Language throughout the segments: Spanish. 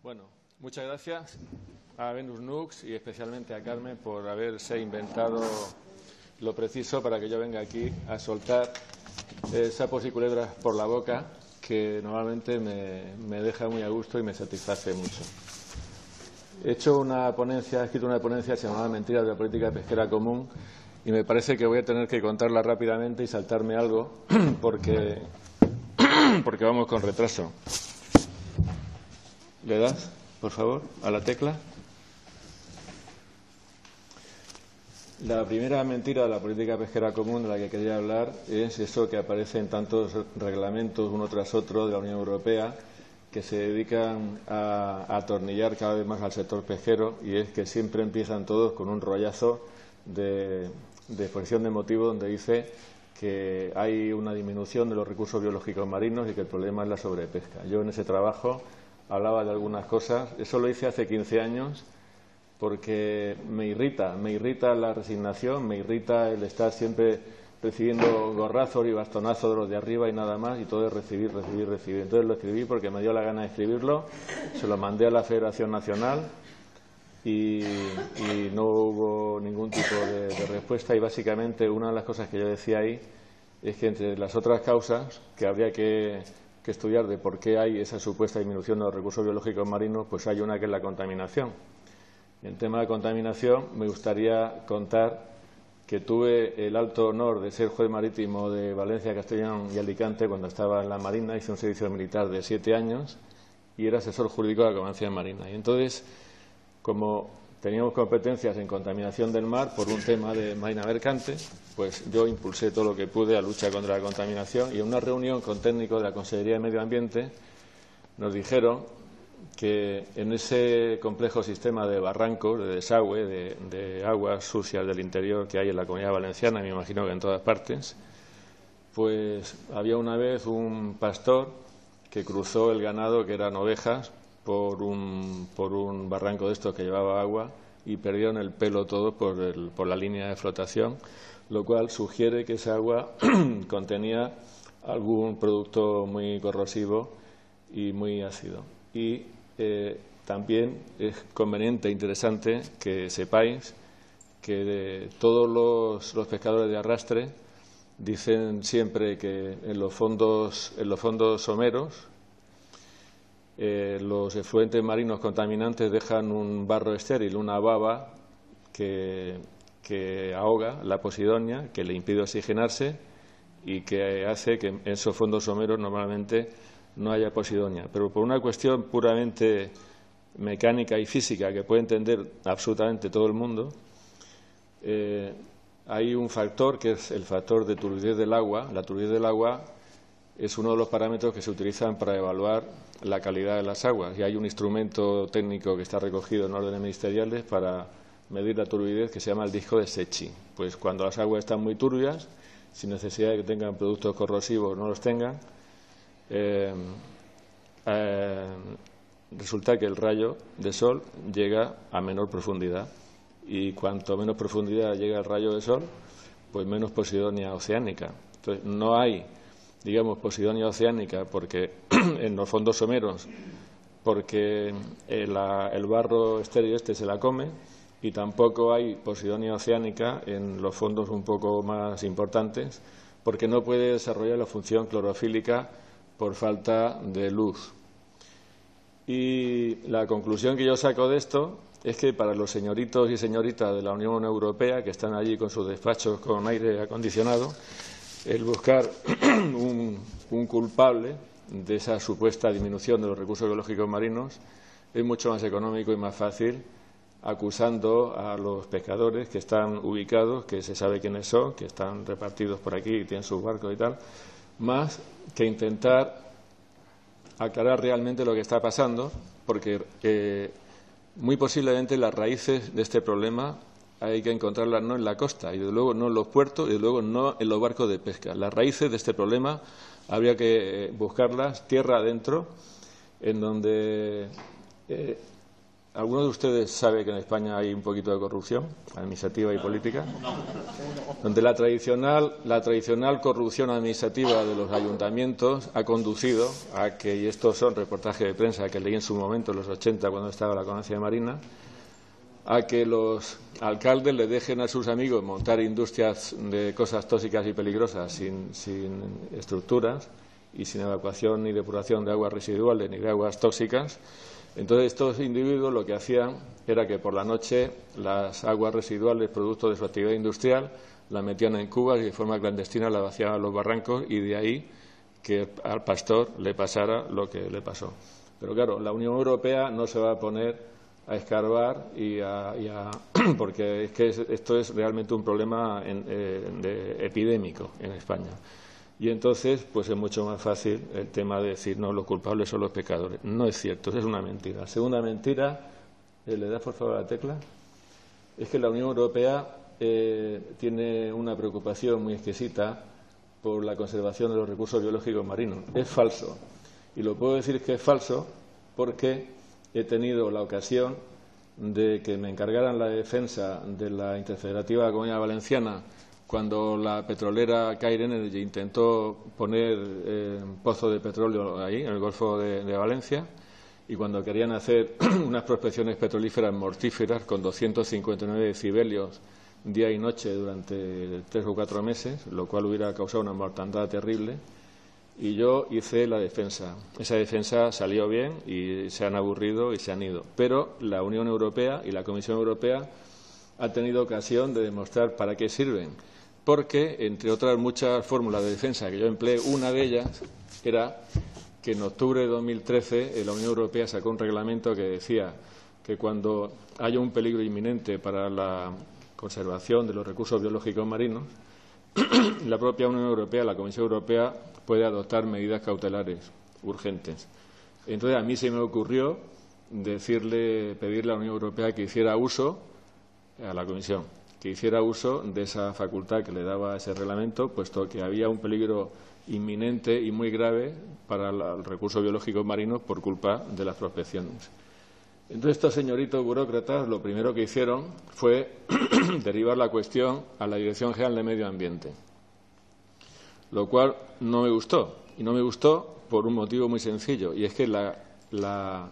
Bueno, muchas gracias a Venus Nux y especialmente a Carmen por haberse inventado lo preciso para que yo venga aquí a soltar sapos y culebras por la boca, que normalmente me deja muy a gusto y me satisface mucho. He escrito una ponencia llamada Mentiras de la política pesquera común, y me parece que voy a tener que contarla rápidamente y saltarme algo porque vamos con retraso. ¿Le das, por favor, a la tecla? La primera mentira de la política pesquera común de la que quería hablar es eso que aparece en tantos reglamentos uno tras otro de la Unión Europea que se dedican a atornillar cada vez más al sector pesquero, y es que siempre empiezan todos con un rollazo de exposición de motivos donde dice que hay una disminución de los recursos biológicos marinos y que el problema es la sobrepesca. Yo en ese trabajo hablaba de algunas cosas. Eso lo hice hace 15 años porque me irrita la resignación, me irrita el estar siempre recibiendo gorrazos y bastonazos de los de arriba y nada más, y todo es recibir. Entonces lo escribí porque me dio la gana de escribirlo, se lo mandé a la Federación Nacional y no hubo ningún tipo de respuesta. Y básicamente una de las cosas que yo decía ahí es que entre las otras causas que habría que estudiar de por qué hay esa supuesta disminución de los recursos biológicos marinos, pues hay una que es la contaminación. En tema de contaminación me gustaría contar que tuve el alto honor de ser juez marítimo de Valencia, Castellón y Alicante cuando estaba en la Marina. Hice un servicio militar de 7 años y era asesor jurídico de la Convención Marina. Y entonces, como teníamos competencias en contaminación del mar por un tema de marina mercante, pues yo impulsé todo lo que pude a lucha contra la contaminación, y en una reunión con técnicos de la Consejería de Medio Ambiente nos dijeron que en ese complejo sistema de barrancos, de desagüe, de aguas sucias del interior que hay en la Comunidad Valenciana, me imagino que en todas partes, pues había una vez un pastor que cruzó el ganado, que eran ovejas, por un barranco de estos que llevaba agua, y perdieron el pelo todo por la línea de flotación, lo cual sugiere que esa agua contenía algún producto muy corrosivo y muy ácido. Y también es conveniente e interesante que sepáis que todos los pescadores de arrastre dicen siempre que en los fondos someros los efluentes marinos contaminantes dejan un barro estéril, una baba que ahoga la posidonia, que le impide oxigenarse y que hace que en esos fondos someros normalmente no haya posidonia. Pero por una cuestión puramente mecánica y física que puede entender absolutamente todo el mundo, hay un factor que es el factor de turbidez del agua. La turbidez del agua es uno de los parámetros que se utilizan para evaluar la calidad de las aguas, y hay un instrumento técnico que está recogido en órdenes ministeriales para medir la turbidez, que se llama el disco de Secchi. Pues cuando las aguas están muy turbias, sin necesidad de que tengan productos corrosivos, no los tengan, resulta que el rayo de sol llega a menor profundidad, y cuanto menos profundidad llega el rayo de sol, pues menos posidonia oceánica. Entonces no hay, digamos, posidonia oceánica porque en los fondos someros, porque el barro estéril se la come, y tampoco hay posidonia oceánica en los fondos un poco más importantes porque no puede desarrollar la función clorofílica por falta de luz. Y la conclusión que yo saco de esto es que para los señoritos y señoritas de la Unión Europea, que están allí con sus despachos con aire acondicionado, el buscar un culpable de esa supuesta disminución de los recursos biológicos marinos es mucho más económico y más fácil, acusando a los pescadores que están ubicados, que se sabe quiénes son, que están repartidos por aquí y tienen sus barcos y tal, más que intentar aclarar realmente lo que está pasando, porque muy posiblemente las raíces de este problema hay que encontrarlas no en la costa, y desde luego no en los puertos, y desde luego no en los barcos de pesca. Las raíces de este problema habría que buscarlas tierra adentro, en donde ¿Alguno de ustedes sabe que en España hay un poquito de corrupción administrativa y política? Donde la tradicional corrupción administrativa de los ayuntamientos ha conducido a que, y estos son reportajes de prensa que leí en su momento, en los 80, cuando estaba la Comandancia de Marina, a que los alcaldes le dejen a sus amigos montar industrias de cosas tóxicas y peligrosas sin estructuras y sin evacuación ni depuración de aguas residuales ni de aguas tóxicas. Entonces, estos individuos lo que hacían era que por la noche las aguas residuales, producto de su actividad industrial, las metían en cubas y de forma clandestina las vaciaban a los barrancos, y de ahí que al pastor le pasara lo que le pasó. Pero claro, la Unión Europea no se va a poner a escarbar porque es que esto es realmente un problema epidémico en España. Y entonces, pues es mucho más fácil el tema de decir, no, los culpables son los pecadores. No es cierto, eso es una mentira. Segunda mentira, ¿le das por favor a la tecla? Es que la Unión Europea tiene una preocupación muy exquisita por la conservación de los recursos biológicos marinos. Es falso. Y lo puedo decir que es falso porque he tenido la ocasión de que me encargaran la defensa de la Interfederativa Comunidad Valenciana cuando la petrolera Cair Energy intentó poner pozos de petróleo ahí, en el Golfo de Valencia, y cuando querían hacer unas prospecciones petrolíferas mortíferas con 259 decibelios día y noche durante 3 o 4 meses, lo cual hubiera causado una mortandad terrible, y yo hice la defensa. Esa defensa salió bien y se han aburrido y se han ido. Pero la Unión Europea y la Comisión Europea han tenido ocasión de demostrar para qué sirven. Porque, entre otras muchas fórmulas de defensa que yo empleé, una de ellas era que en octubre de 2013 la Unión Europea sacó un reglamento que decía que cuando haya un peligro inminente para la conservación de los recursos biológicos marinos, la propia Unión Europea, la Comisión Europea, puede adoptar medidas cautelares urgentes. Entonces, a mí se me ocurrió pedirle a la Unión Europea que hiciera uso, a la Comisión, que hiciera uso de esa facultad que le daba ese reglamento, puesto que había un peligro inminente y muy grave para los recursos biológicos marinos por culpa de las prospecciones. Entonces, estos señoritos burócratas lo primero que hicieron fue derivar la cuestión a la Dirección General de Medio Ambiente, lo cual no me gustó. Y no me gustó por un motivo muy sencillo, y es que la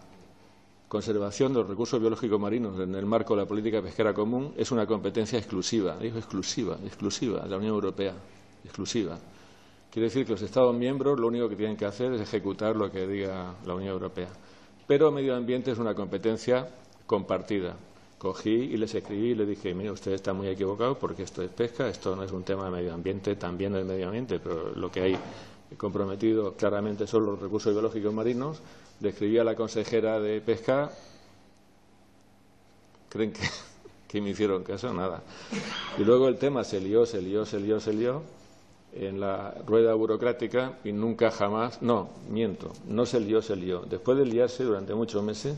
conservación de los recursos biológicos marinos en el marco de la política pesquera común es una competencia exclusiva, digo exclusiva de la Unión Europea, exclusiva. Quiere decir que los Estados miembros lo único que tienen que hacer es ejecutar lo que diga la Unión Europea. Pero medio ambiente es una competencia compartida. Cogí y les escribí y les dije, mire, usted está muy equivocado porque esto es pesca, esto no es un tema de medio ambiente, también es medio ambiente, pero lo que hay comprometido claramente son los recursos biológicos marinos. Le escribí a la consejera de Pesca. ¿Creen que me hicieron caso? Nada. Y luego el tema se lió en la rueda burocrática y nunca jamás, no se lió. Después de liarse durante muchos meses,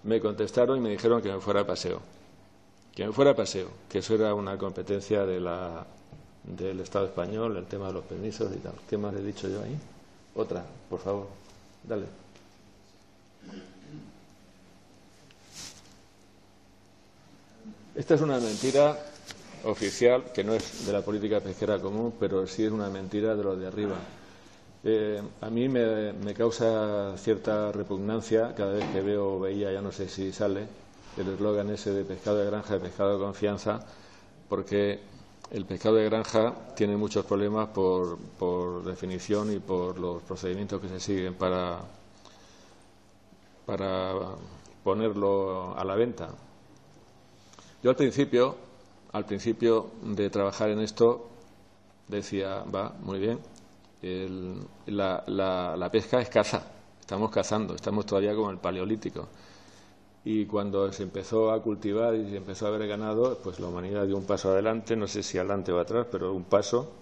me contestaron y me dijeron que me fuera a paseo. Que eso era una competencia del Estado español, el tema de los permisos y tal. ¿Qué más le he dicho yo ahí? Otra, por favor. Dale. Esta es una mentira oficial que no es de la política pesquera común, pero sí es una mentira de los de arriba. A mí me causa cierta repugnancia cada vez que veía, ya no sé si sale, el eslogan ese de pescado de granja, de pescado de confianza, porque el pescado de granja tiene muchos problemas por definición y por los procedimientos que se siguen para ponerlo a la venta. Yo al principio de trabajar en esto decía, va, muy bien, la pesca es caza, estamos cazando, estamos todavía como el Paleolítico. Y cuando se empezó a cultivar y se empezó a ver ganado, pues la humanidad dio un paso adelante, no sé si adelante o atrás, pero un paso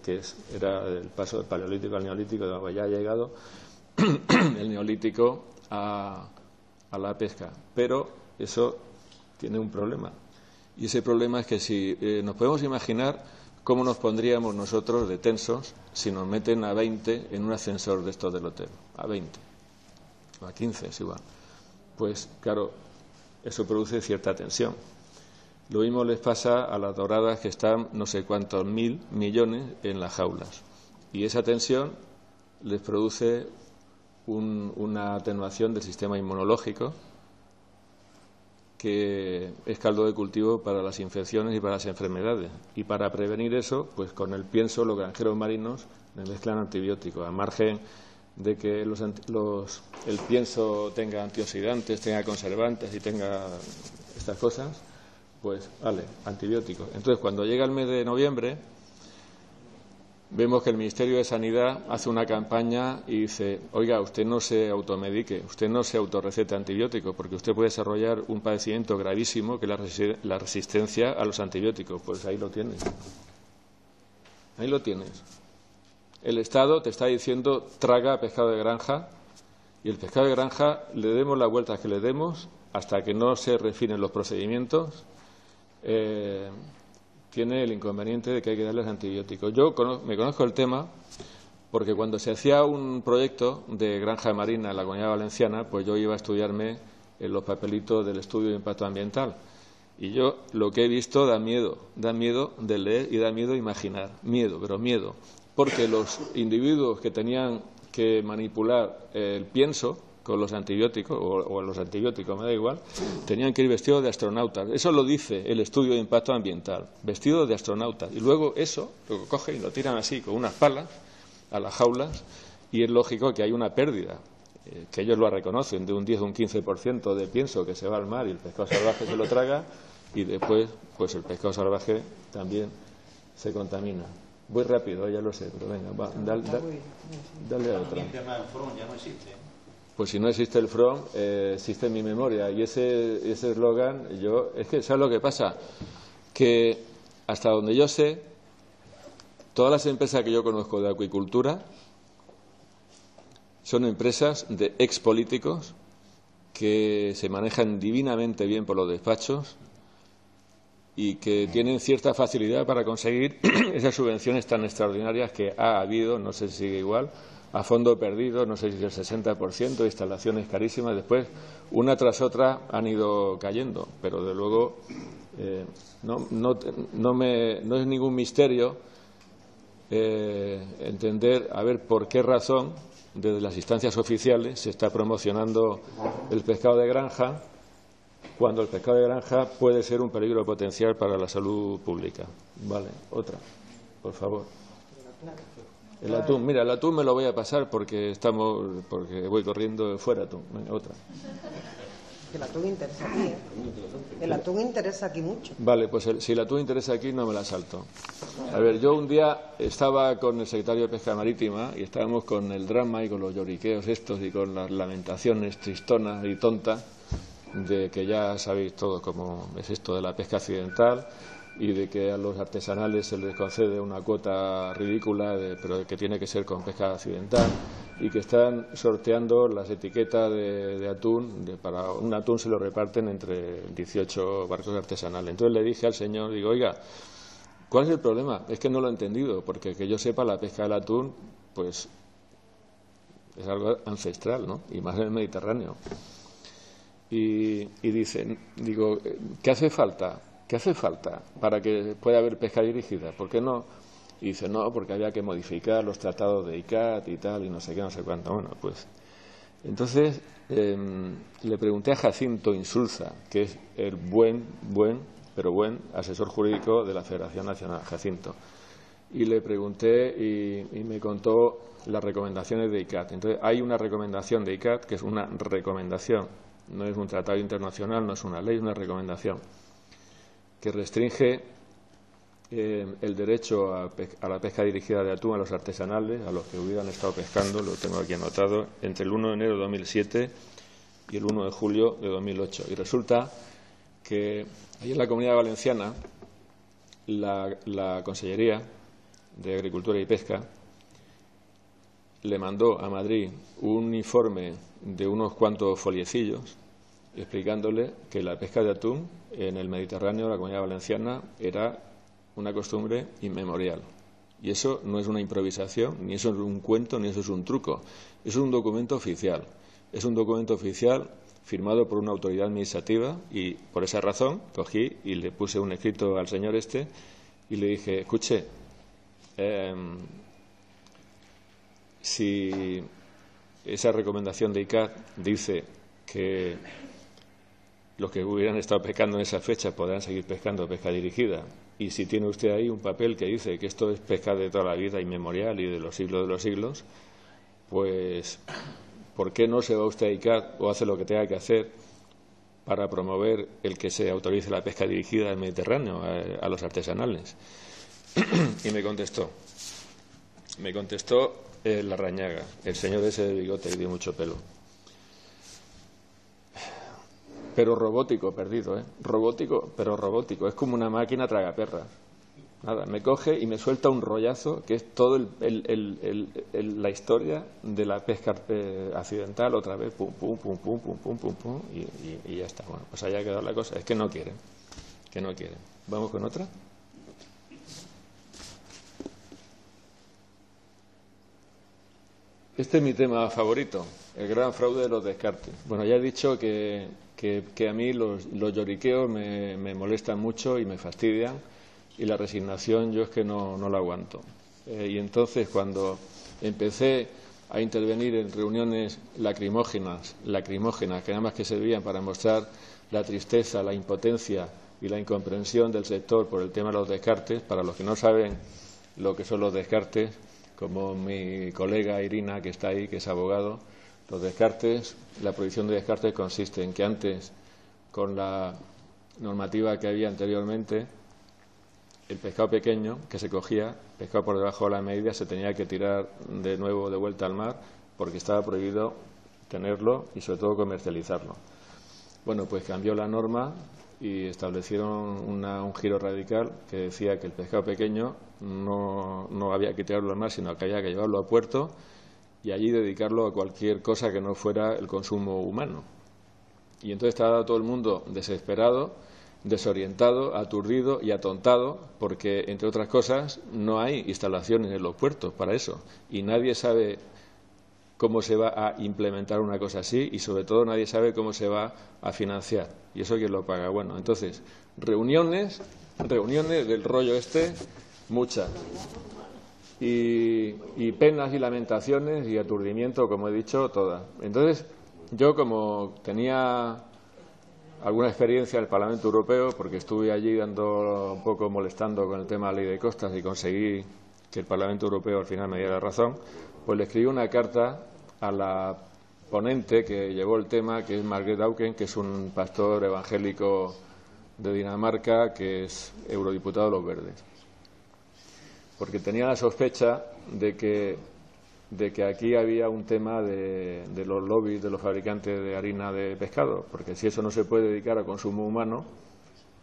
era el paso del Paleolítico al Neolítico, ya ha llegado el Neolítico a la pesca. Pero eso tiene un problema. Y ese problema es que si nos podemos imaginar cómo nos pondríamos nosotros de tensos si nos meten a 20 en un ascensor de estos del hotel, a 20, o a 15 es igual. Pues claro, eso produce cierta tensión. Lo mismo les pasa a las doradas que están no sé cuántos 1000 millones en las jaulas. Y esa tensión les produce una atenuación del sistema inmunológico que es caldo de cultivo para las infecciones y para las enfermedades. Y para prevenir eso, pues con el pienso los granjeros marinos le mezclan antibióticos, al margen de que el pienso tenga antioxidantes, tenga conservantes y tenga estas cosas, pues vale, antibióticos. Entonces, cuando llega el mes de noviembre, vemos que el Ministerio de Sanidad hace una campaña y dice, oiga, usted no se automedique, usted no se autorrecete antibióticos, porque usted puede desarrollar un padecimiento gravísimo que es la resistencia a los antibióticos. Pues ahí lo tienes. Ahí lo tienes. El Estado te está diciendo, traga pescado de granja, y el pescado de granja, le demos las vueltas que le demos, hasta que no se refinen los procedimientos, tiene el inconveniente de que hay que darles antibióticos. Yo me conozco el tema porque cuando se hacía un proyecto de granja marina en la Comunidad Valenciana, pues yo iba a estudiarme en los papelitos del estudio de impacto ambiental. Y yo lo que he visto da miedo de leer y da miedo imaginar. Miedo, pero miedo. Porque los individuos que tenían que manipular el pienso con los antibióticos, o los antibióticos, me da igual, tenían que ir vestidos de astronautas. Eso lo dice el estudio de impacto ambiental, vestidos de astronautas. Y luego eso lo cogen y lo tiran así, con unas palas, a las jaulas, y es lógico que hay una pérdida, que ellos lo reconocen, de un 10 o un 15% de pienso que se va al mar y el pescado salvaje se lo traga, y después pues el pescado salvaje también se contamina. Voy rápido, ya lo sé, pero venga, dale a otra. Pues si no existe el FROM, existe mi memoria. Y ese eslogan, es que ¿sabes lo que pasa? Que hasta donde yo sé, todas las empresas que yo conozco de acuicultura son empresas de expolíticos que se manejan divinamente bien por los despachos y que tienen cierta facilidad para conseguir esas subvenciones tan extraordinarias que ha habido, no sé si sigue igual, a fondo perdido, no sé si el 60%, instalaciones carísimas. Después, una tras otra, han ido cayendo. Pero, de luego, no es ningún misterio entender, a ver, por qué razón, desde las instancias oficiales, se está promocionando el pescado de granja, cuando el pescado de granja puede ser un peligro potencial para la salud pública. Vale, otra, por favor. El atún, mira, el atún me lo voy a pasar porque voy corriendo fuera atún. Venga, otra. El atún interesa aquí, ¿eh? El atún interesa aquí mucho. Vale, pues si el atún interesa aquí no me la salto. A ver, yo un día estaba con el secretario de Pesca Marítima y estábamos con el drama y con los lloriqueos estos y con las lamentaciones tristonas y tontas de que ya sabéis todos cómo es esto de la pesca accidental y de que a los artesanales se les concede una cuota ridícula, pero que tiene que ser con pesca accidental, y que están sorteando las etiquetas de atún, para un atún se lo reparten entre 18 barcos artesanales. Entonces le dije al señor, digo, oiga, ¿cuál es el problema? Es que no lo he entendido, porque que yo sepa la pesca del atún, pues es algo ancestral, ¿no? Y más en el Mediterráneo. Y digo, ¿qué hace falta? ¿Qué hace falta para que pueda haber pesca dirigida? ¿Por qué no? Y dice, no, porque había que modificar los tratados de ICAT y tal, y no sé qué, no sé cuánto. Bueno, pues entonces le pregunté a Jacinto Insulza, que es el buen asesor jurídico de la Federación Nacional, Jacinto, y le pregunté y me contó las recomendaciones de ICAT. Entonces, hay una recomendación de ICAT, que es una recomendación, no es un tratado internacional, no es una ley, es una recomendación, que restringe el derecho a la pesca dirigida de atún a los artesanales, a los que hubieran estado pescando, lo tengo aquí anotado, entre el 1 de enero de 2007 y el 1 de julio de 2008. Y resulta que ahí en la Comunidad Valenciana, la Consellería de Agricultura y Pesca le mandó a Madrid un informe de unos cuantos foliecillos explicándole que la pesca de atún en el Mediterráneo, la Comunidad Valenciana, era una costumbre inmemorial. Y eso no es una improvisación, ni eso es un cuento, ni eso es un truco. Eso es un documento oficial. Es un documento oficial firmado por una autoridad administrativa, y por esa razón cogí y le puse un escrito al señor este y le dije, escuche, si esa recomendación de ICCAT dice que los que hubieran estado pescando en esa fecha podrán seguir pescando pesca dirigida, y si tiene usted ahí un papel que dice que esto es pesca de toda la vida, inmemorial y de los siglos, pues ¿por qué no se va usted a ICCAT o hace lo que tenga que hacer para promover el que se autorice la pesca dirigida del Mediterráneo a los artesanales? Y me contestó Larrañaga, el señor ese de bigote y de mucho pelo. Pero robótico, perdido, ¿eh? Robótico, pero robótico. Es como una máquina tragaperras. Nada, me coge y me suelta un rollazo que es todo la historia de la pesca accidental, otra vez, pum, pum, pum, pum, pum, pum, pum, pum, y ya está. Bueno, pues allá ha quedado la cosa. Es que no quieren. ¿Vamos con otra? Este es mi tema favorito, el gran fraude de los descartes. Bueno, ya he dicho que a mí los lloriqueos me molestan mucho y me fastidian, y la resignación yo es que no la aguanto. Y entonces, cuando empecé a intervenir en reuniones lacrimógenas, que nada más que servían para mostrar la tristeza, la impotencia y la incomprensión del sector por el tema de los descartes, para los que no saben lo que son los descartes, como mi colega Irina, que está ahí, que es abogado, los descartes, la prohibición de descartes consiste en que antes, con la normativa que había anteriormente, el pescado pequeño que se cogía, pescado por debajo de la medida, se tenía que tirar de nuevo de vuelta al mar porque estaba prohibido tenerlo y sobre todo comercializarlo. Bueno, pues cambió la norma y establecieron un giro radical que decía que el pescado pequeño no había que tirarlo al mar, sino que había que llevarlo a puerto y allí dedicarlo a cualquier cosa que no fuera el consumo humano. Y entonces estaba todo el mundo desesperado, desorientado, aturdido y atontado, porque, entre otras cosas, no hay instalaciones en los puertos para eso, y nadie sabe cómo se va a implementar una cosa así, y sobre todo nadie sabe cómo se va a financiar, y eso quién lo paga. Bueno, entonces, reuniones del rollo este, muchas, y penas y lamentaciones y aturdimiento, como he dicho, todas. Entonces, yo, como tenía alguna experiencia en el Parlamento Europeo, porque estuve allí dando un poco molestando con el tema de la ley de costas y conseguí que el Parlamento Europeo al final me diera razón, pues le escribí una carta a la ponente que llevó el tema, que es Margrethe Auken, que es un pastor evangélico de Dinamarca, que es eurodiputado de los Verdes. Porque tenía la sospecha de que aquí había un tema de los lobbies de los fabricantes de harina de pescado, porque si eso no se puede dedicar a consumo humano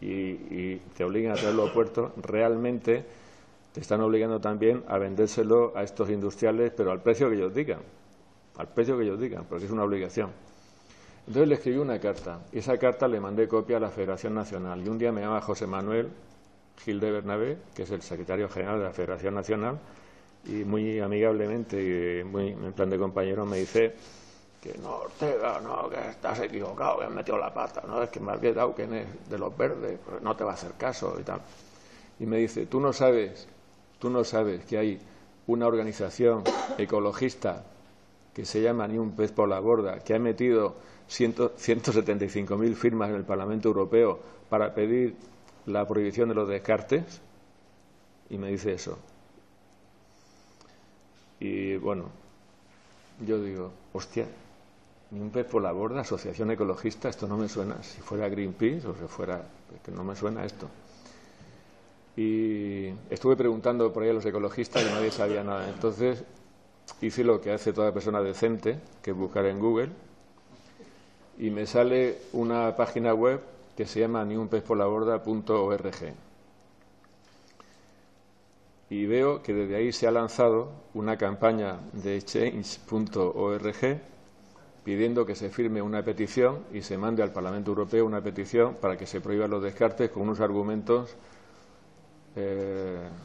y te obligan a traerlo a puerto, realmente te están obligando también a vendérselo a estos industriales, pero al precio que ellos digan, porque es una obligación. Entonces le escribí una carta, y esa carta le mandé copia a la Federación Nacional, y un día me llama José Manuel Gil de Bernabé, que es el secretario general de la Federación Nacional, y muy amigablemente y muy en plan de compañero me dice que no, Ortega, no, que estás equivocado, que has metido la pata, no, es que Margrethe Auken es de los Verdes, pues no te va a hacer caso y tal. Y me dice, tú no sabes que hay una organización ecologista que se llama Ni un pez por la borda, que ha metido 175.000 firmas en el Parlamento Europeo para pedir la prohibición de los descartes, y me dice eso. Y bueno, yo digo, hostia, Ni un pez por la borda, asociación ecologista, esto no me suena. Si fuera Greenpeace o si fuera, es que no me suena esto. Y estuve preguntando por ahí a los ecologistas y nadie sabía nada. Entonces hice lo que hace toda persona decente, que es buscar en Google, y me sale una página web que se llama niunpezporlaborda.org. Y veo que desde ahí se ha lanzado una campaña de change.org pidiendo que se firme una petición y se mande al Parlamento Europeo una petición para que se prohíban los descartes con unos argumentos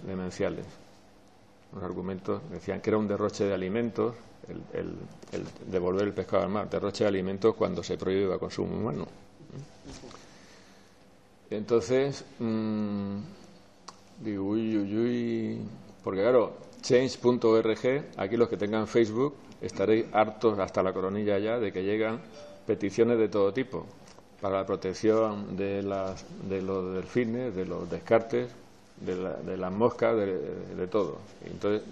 demenciales. Unos argumentos decían que era un derroche de alimentos, el devolver el pescado al mar, derroche de alimentos cuando se prohíbe el consumo humano. Entonces, digo, uy, porque claro, change.org, aquí los que tengan Facebook estaréis hartos hasta la coronilla ya de que llegan peticiones de todo tipo para la protección de los delfines, de los descartes, de las moscas, de todo. Entonces,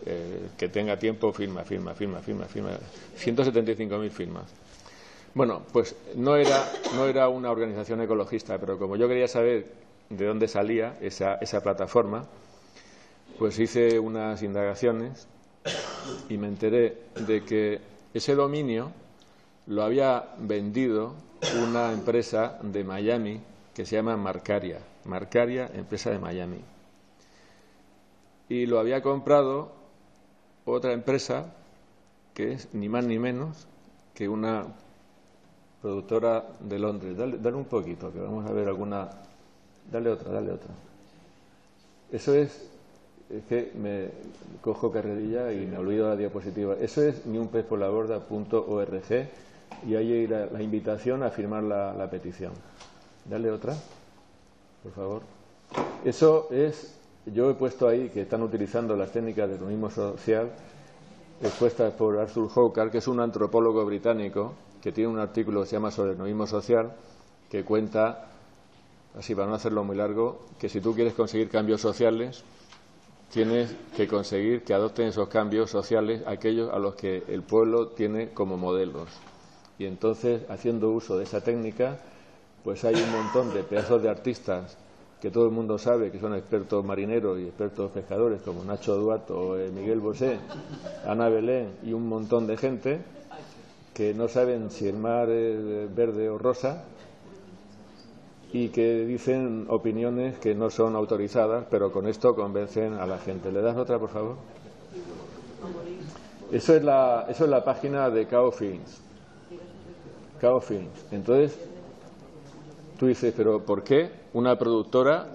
que tenga tiempo, firma. 175.000 firmas. Bueno, pues no era una organización ecologista, pero como yo quería saber de dónde salía esa plataforma, pues hice unas indagaciones y me enteré de que ese dominio lo había vendido una empresa de Miami que se llama Marcaria, empresa de Miami. Y lo había comprado otra empresa que es ni más ni menos que una productora de Londres. Dale un poquito, que vamos a ver alguna. Dale otra. Eso es que me cojo carrerilla y me olvido la diapositiva. Eso es niunpezporlaborda.org y ahí hay la invitación a firmar la petición. Dale otra, por favor. Eso es, yo he puesto ahí que están utilizando las técnicas de economismo social expuestas por Arthur Hawker, que es un antropólogo británico que tiene un artículo que se llama sobre el economismo social, que cuenta, así para no hacerlo muy largo, que si tú quieres conseguir cambios sociales, tienes que conseguir que adopten esos cambios sociales aquellos a los que el pueblo tiene como modelos. Y entonces, haciendo uso de esa técnica, pues hay un montón de pedazos de artistas que todo el mundo sabe que son expertos marineros y expertos pescadores, como Nacho Duato, Miguel Bosé, Ana Belén y un montón de gente que no saben si el mar es verde o rosa y que dicen opiniones que no son autorizadas, pero con esto convencen a la gente. ¿Le das otra, por favor? Eso es la página de Kao Films. Entonces, tú dices, pero ¿por qué una productora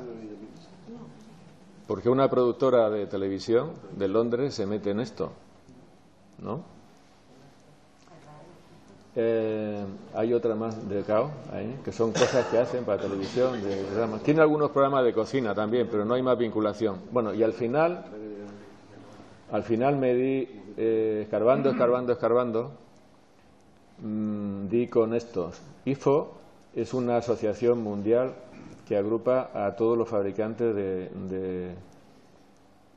de televisión de Londres se mete en esto? ¿No? Hay otra más de Kao, ahí, que son cosas que hacen para televisión, de programas. Tiene algunos programas de cocina también, pero no hay más vinculación. Bueno, y al final me di, escarbando, di con estos. IFO es una asociación mundial que agrupa a todos los fabricantes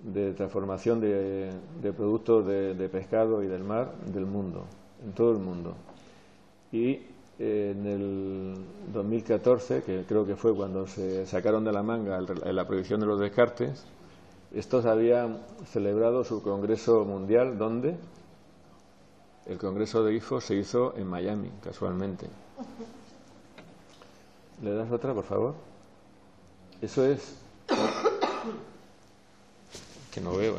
de transformación de productos de pescado y del mar del mundo, en todo el mundo. Y en el 2014, que creo que fue cuando se sacaron de la manga la prohibición de los descartes, estos habían celebrado su congreso mundial, ¿dónde? El congreso de IFO se hizo en Miami, casualmente. ¿Le das otra, por favor? Eso es... que no veo,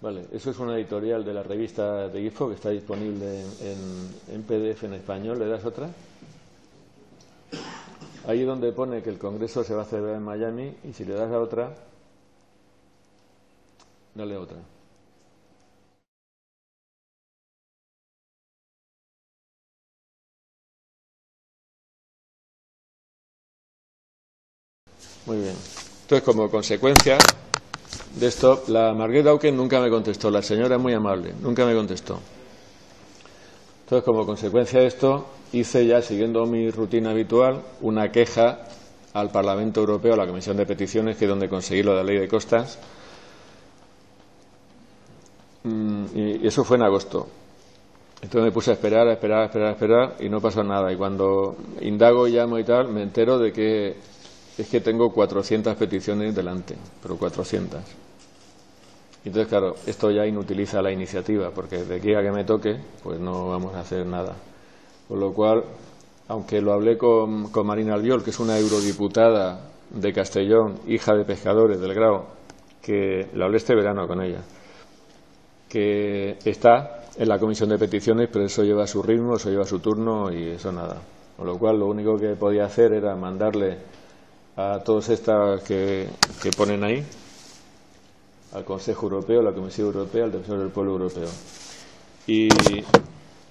Vale, eso es una editorial de la revista de IFO que está disponible en PDF en español. ¿Le das otra? Ahí donde pone que el congreso se va a celebrar en Miami, y si le das a otra, dale otra. Muy bien. Entonces, como consecuencia de esto, la Margaret Hawken nunca me contestó. La señora es muy amable, nunca me contestó. Entonces, como consecuencia de esto, hice ya, siguiendo mi rutina habitual, una queja al Parlamento Europeo, a la Comisión de Peticiones, que es donde conseguí lo de la ley de costas. Y eso fue en agosto. Entonces me puse a esperar y no pasó nada. Y cuando indago y llamo y tal, me entero de que es que tengo 400 peticiones delante, pero 400. Entonces, claro, esto ya inutiliza la iniciativa, porque de aquí a que me toque, pues no vamos a hacer nada. Con lo cual, aunque lo hablé con Marina Albiol, que es una eurodiputada de Castellón, hija de pescadores del Grao, que lo hablé este verano con ella, que está en la comisión de peticiones, pero eso lleva su ritmo, eso lleva su turno y eso nada. Con lo cual, lo único que podía hacer era mandarle a todos estas que ponen ahí, al Consejo Europeo, a la Comisión Europea, al Defensor del Pueblo Europeo. Y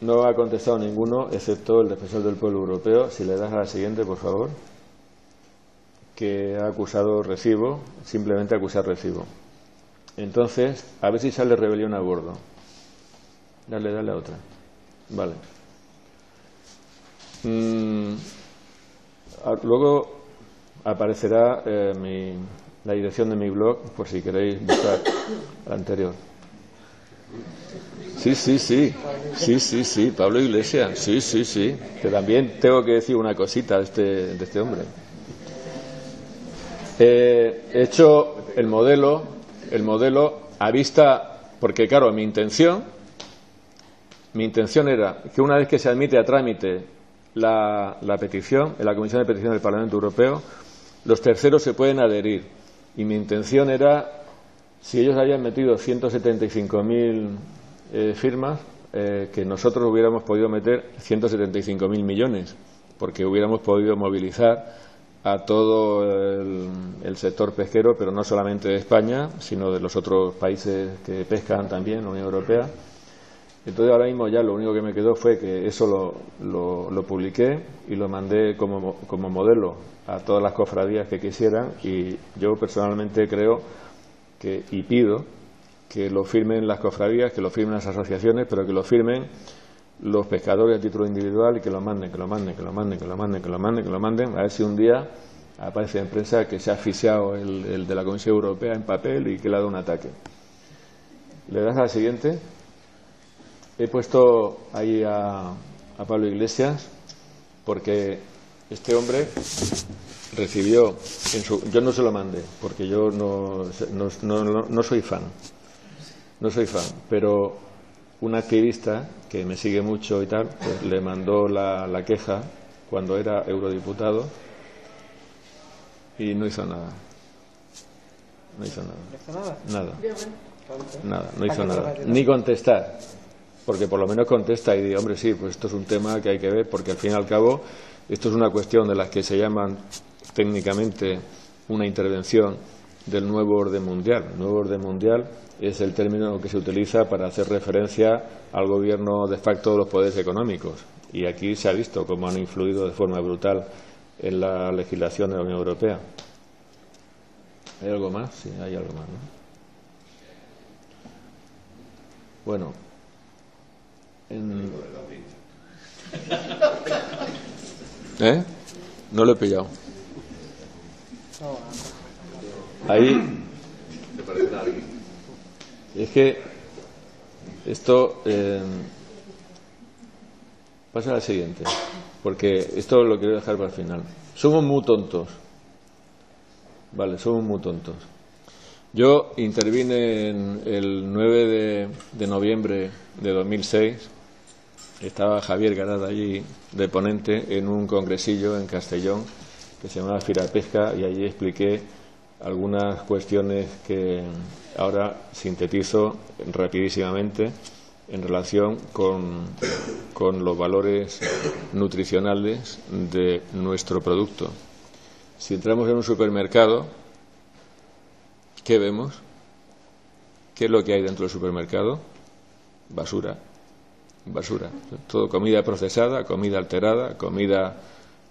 no ha contestado ninguno, excepto el Defensor del Pueblo Europeo. Si le das a la siguiente, por favor, que ha acusado recibo, simplemente acusar recibo. Entonces, a ver si sale rebelión a bordo. Dale a otra. Vale. Luego aparecerá la dirección de mi blog, por si queréis buscar la anterior. Sí, Pablo Iglesias, sí. Que también tengo que decir una cosita de este hombre. He hecho el modelo a vista, porque claro, mi intención era que una vez que se admite a trámite la petición en la Comisión de Peticiones del Parlamento Europeo, los terceros se pueden adherir. Y mi intención era, si ellos habían metido 175.000 firmas, que nosotros hubiéramos podido meter 175.000 millones, porque hubiéramos podido movilizar a todo el sector pesquero, pero no solamente de España, sino de los otros países que pescan también, la Unión Europea. Entonces ahora mismo ya lo único que me quedó fue que eso lo publiqué y lo mandé como modelo a todas las cofradías que quisieran, y yo personalmente creo y pido que lo firmen las cofradías, que lo firmen las asociaciones, pero que lo firmen los pescadores a título individual y que lo manden, a ver si un día aparece en prensa que se ha asfixiado el de la Comisión Europea en papel y que le ha dado un ataque. ¿Le das a la siguiente? He puesto ahí a Pablo Iglesias porque este hombre recibió yo no se lo mandé porque yo no soy fan, pero un activista que me sigue mucho y tal, pues le mandó la queja cuando era eurodiputado y no hizo nada. No hizo nada. Ni contestar. Porque por lo menos contesta y dice, hombre, sí, pues esto es un tema que hay que ver, porque al fin y al cabo esto es una cuestión de las que se llaman técnicamente una intervención del nuevo orden mundial. El nuevo orden mundial es el término que se utiliza para hacer referencia al gobierno de facto de los poderes económicos. Y aquí se ha visto cómo han influido de forma brutal en la legislación de la Unión Europea. ¿Hay algo más? Sí, hay algo más, ¿no? Bueno. No lo he pillado. Ahí. Es que esto pasa a la siguiente, porque esto lo quiero dejar para el final. Somos muy tontos. Vale, somos muy tontos. Yo intervine el 9 de noviembre de 2006. Estaba Javier Garada allí de ponente en un congresillo en Castellón que se llamaba Firapesca, y allí expliqué algunas cuestiones que ahora sintetizo rapidísimamente en relación con los valores nutricionales de nuestro producto. Si entramos en un supermercado, ¿qué vemos? ¿Qué es lo que hay dentro del supermercado? Basura. Todo comida procesada, comida alterada, comida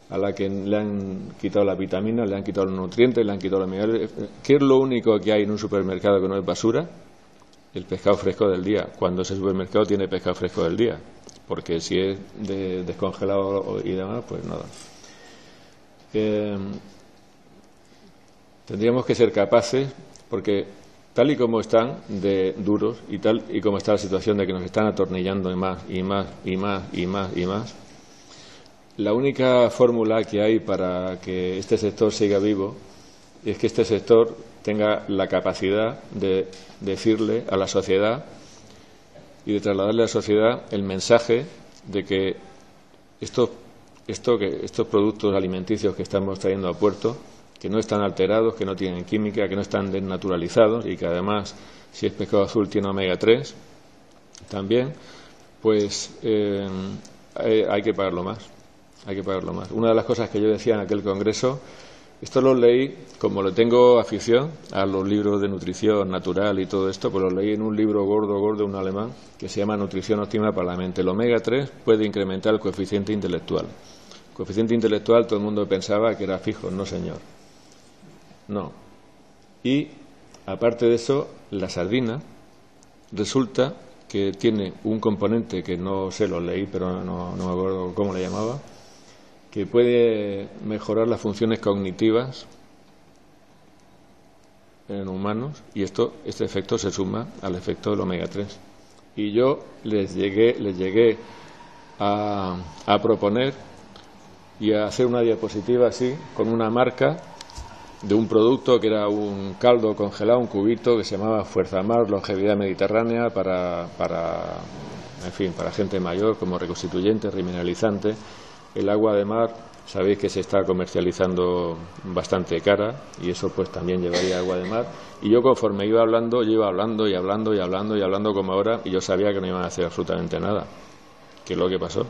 a la que le han quitado las vitaminas, le han quitado los nutrientes, le han quitado los minerales. ¿Qué es lo único que hay en un supermercado que no es basura? El pescado fresco del día, cuando ese supermercado tiene pescado fresco del día, porque si es descongelado y demás, pues nada. Tendríamos que ser capaces, porque tal y como están de duros y tal y como está la situación de que nos están atornillando más, la única fórmula que hay para que este sector siga vivo es que este sector tenga la capacidad de decirle a la sociedad y de trasladarle a la sociedad el mensaje de que estos productos alimenticios que estamos trayendo a puerto, que no están alterados, que no tienen química, que no están desnaturalizados y que además, si es pescado azul, tiene omega 3 también, pues hay que pagarlo más. Una de las cosas que yo decía en aquel congreso Esto lo leí, como le tengo afición a los libros de nutrición natural y todo esto, pues lo leí en un libro gordo, un alemán, que se llama Nutrición óptima para la mente. El omega 3 puede incrementar el coeficiente intelectual. El coeficiente intelectual todo el mundo pensaba que era fijo, no señor. No. Y, aparte de eso, la sardina resulta que tiene un componente que no sé, lo leí, pero no me acuerdo cómo le llamaba, que puede mejorar las funciones cognitivas en humanos, y este efecto se suma al efecto del omega 3. Y yo les llegué a proponer y a hacer una diapositiva así, con una marca de un producto que era un caldo congelado, un cubito que se llamaba Fuerza Mar, longevidad mediterránea para gente mayor, como reconstituyente, remineralizante. El agua de mar, sabéis que se está comercializando bastante cara, y eso pues también llevaría agua de mar. Y yo, conforme iba hablando, yo iba hablando como ahora, y yo sabía que no iban a hacer absolutamente nada, que es lo que pasó.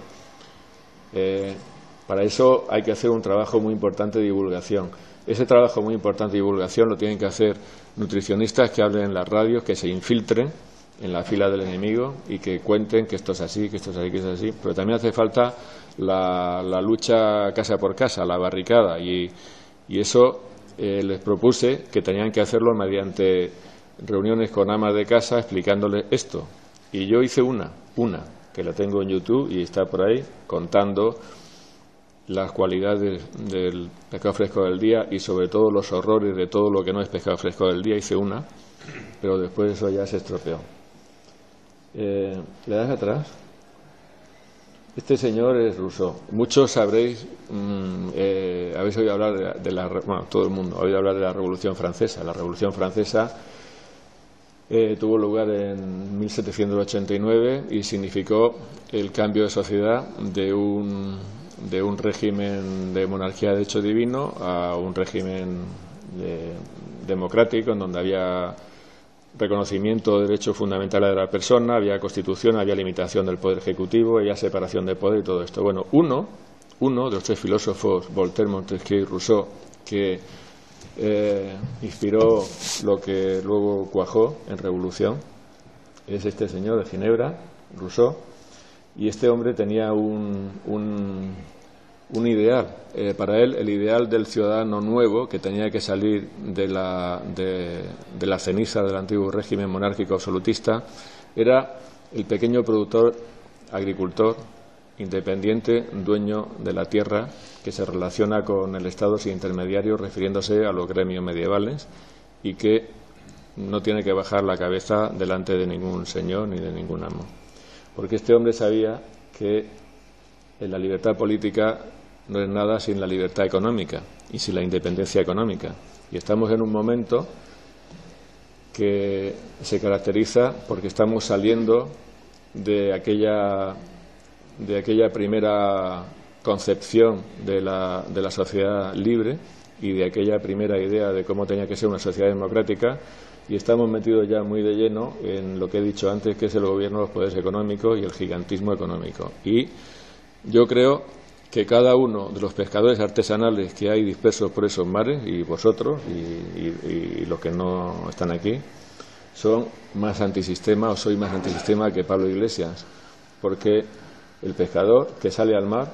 Para eso hay que hacer un trabajo muy importante de divulgación. Ese trabajo muy importante de divulgación lo tienen que hacer nutricionistas que hablen en las radios, que se infiltren en la fila del enemigo y que cuenten que esto es así, que esto es así, que esto es así. Pero también hace falta la lucha casa por casa, la barricada, y eso les propuse que tenían que hacerlo mediante reuniones con amas de casa explicándoles esto. Y yo hice una que la tengo en YouTube y está por ahí, contando las cualidades del pescado fresco del día y sobre todo los horrores de todo lo que no es pescado fresco del día. Hice una, pero después eso ya se estropeó. ¿Le das atrás? Este señor es Rousseau. Muchos sabréis, habéis oído hablar todo el mundo ha oído hablar de la Revolución Francesa. La Revolución Francesa tuvo lugar en 1789 y significó el cambio de sociedad de un régimen de monarquía de derecho divino a un régimen democrático, en donde había reconocimiento de derechos fundamentales de la persona, había constitución, había limitación del poder ejecutivo, había separación de poder y todo esto. Bueno, uno de los tres filósofos, Voltaire, Montesquieu y Rousseau, que inspiró lo que luego cuajó en revolución, es este señor de Ginebra, Rousseau, y este hombre tenía un ideal. Para él, el ideal del ciudadano nuevo, que tenía que salir de la ceniza del antiguo régimen monárquico absolutista, era el pequeño productor, agricultor, independiente, dueño de la tierra, que se relaciona con el Estado sin intermediarios, refiriéndose a los gremios medievales, y que no tiene que bajar la cabeza delante de ningún señor ni de ningún amo. Porque este hombre sabía que la libertad política no es nada sin la libertad económica y sin la independencia económica. Y estamos en un momento que se caracteriza porque estamos saliendo de aquella primera concepción de la sociedad libre y de aquella primera idea de cómo tenía que ser una sociedad democrática, y estamos metidos ya muy de lleno en lo que he dicho antes, que es el gobierno de los poderes económicos y el gigantismo económico. Y yo creo que cada uno de los pescadores artesanales que hay dispersos por esos mares, y vosotros y los que no están aquí, son más antisistema, o soy más antisistema que Pablo Iglesias, porque el pescador que sale al mar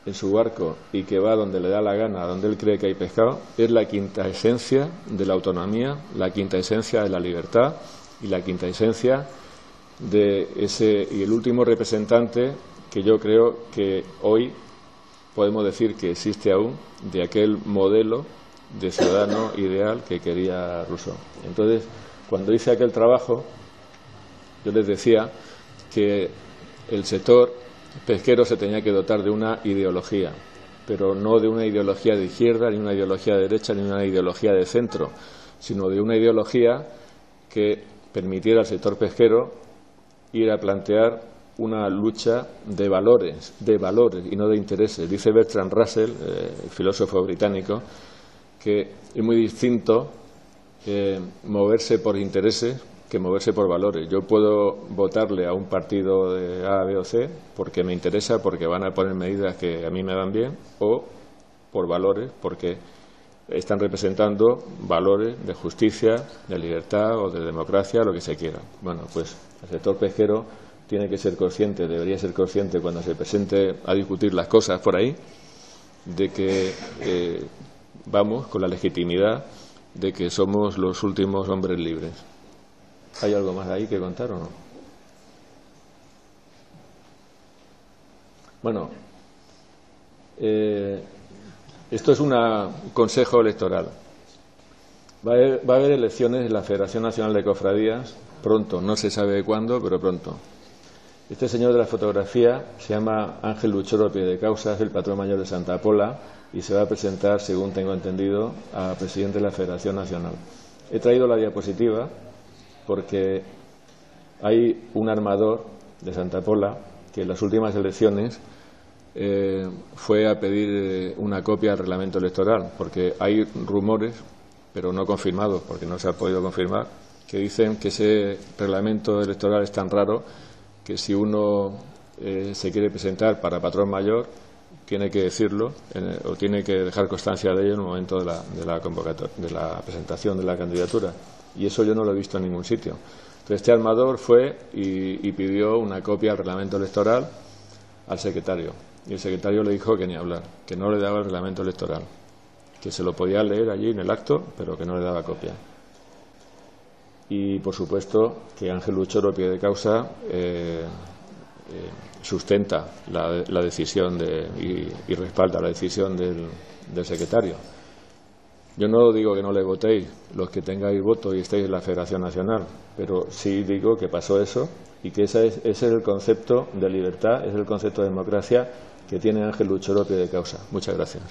en su barco y que va donde le da la gana, donde él cree que hay pescado, es la quinta esencia de la autonomía, la quinta esencia de la libertad y la quinta esencia de ese, y el último representante que yo creo que hoy podemos decir que existe aún, de aquel modelo de ciudadano ideal que quería Rousseau. Entonces, cuando hice aquel trabajo, yo les decía que el sector pesquero se tenía que dotar de una ideología, pero no de una ideología de izquierda, ni una ideología de derecha, ni una ideología de centro, sino de una ideología que permitiera al sector pesquero ir a plantear una lucha de valores y no de intereses. Dice Bertrand Russell, filósofo británico, que es muy distinto moverse por intereses que moverse por valores. Yo puedo votarle a un partido de A, B o C porque me interesa, porque van a poner medidas que a mí me van bien, o por valores, porque están representando valores de justicia, de libertad o de democracia, lo que se quiera. Bueno, pues el sector pesquero tiene que ser consciente, debería ser consciente cuando se presente a discutir las cosas por ahí, de que vamos con la legitimidad de que somos los últimos hombres libres. ¿Hay algo más ahí que contar o no? Bueno, esto es un consejo electoral. Va a haber elecciones en la Federación Nacional de Cofradías pronto, no se sabe cuándo, pero pronto. Este señor de la fotografía se llama Ángel Luchoro Piedecausa, es el patrón mayor de Santa Pola y se va a presentar, según tengo entendido, a presidente de la Federación Nacional. He traído la diapositiva porque hay un armador de Santa Pola que en las últimas elecciones fue a pedir una copia del reglamento electoral, porque hay rumores, pero no confirmados, porque no se ha podido confirmar, que dicen que ese reglamento electoral es tan raro que si uno se quiere presentar para patrón mayor, tiene que decirlo o tiene que dejar constancia de ello en el momento de la convocatoria, de la presentación de la candidatura. Y eso yo no lo he visto en ningún sitio. Entonces este armador fue y pidió una copia del reglamento electoral al secretario. Y el secretario le dijo que ni hablar, que no le daba el reglamento electoral, que se lo podía leer allí en el acto, pero que no le daba copia. Y, por supuesto, que Ángel Luchoro Piedecausa sustenta la decisión y respalda la decisión del secretario. Yo no digo que no le votéis los que tengáis voto y estéis en la Federación Nacional, pero sí digo que pasó eso y que ese es el concepto de libertad, es el concepto de democracia que tiene Ángel Luchoro Piedecausa. Muchas gracias.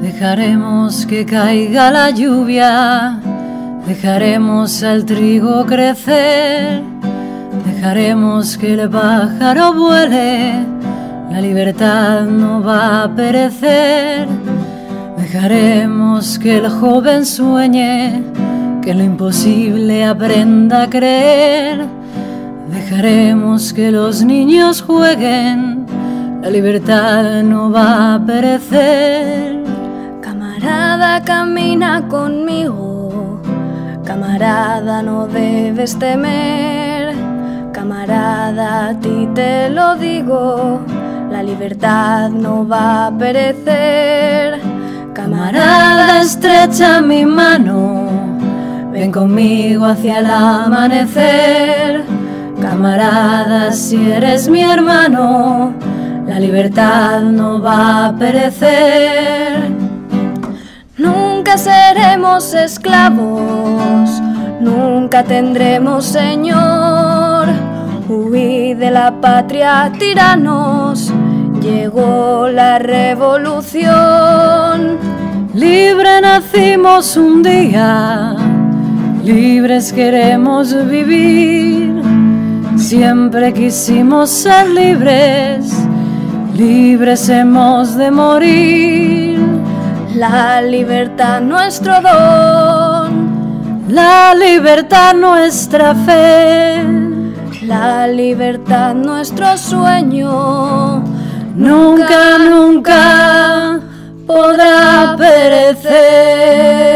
Dejaremos que caiga la lluvia, dejaremos al trigo crecer, dejaremos que el pájaro vuele, la libertad no va a perecer. Dejaremos que el joven sueñe, que lo imposible aprenda a creer. Dejaremos que los niños jueguen, la libertad no va a perecer. Camarada, camina conmigo, camarada, no debes temer. Camarada, a ti te lo digo, la libertad no va a perecer. Camarada, estrecha mi mano, ven conmigo hacia el amanecer. Camarada, si eres mi hermano, la libertad no va a perecer. Nunca seremos esclavos, nunca tendremos señor. Huí de la patria, tiranos, llegó la revolución. Libre nacimos un día, libres queremos vivir. Siempre quisimos ser libres, libres hemos de morir. La libertad nuestro don, la libertad nuestra fe, la libertad nuestro sueño, nunca, nunca podrá perecer.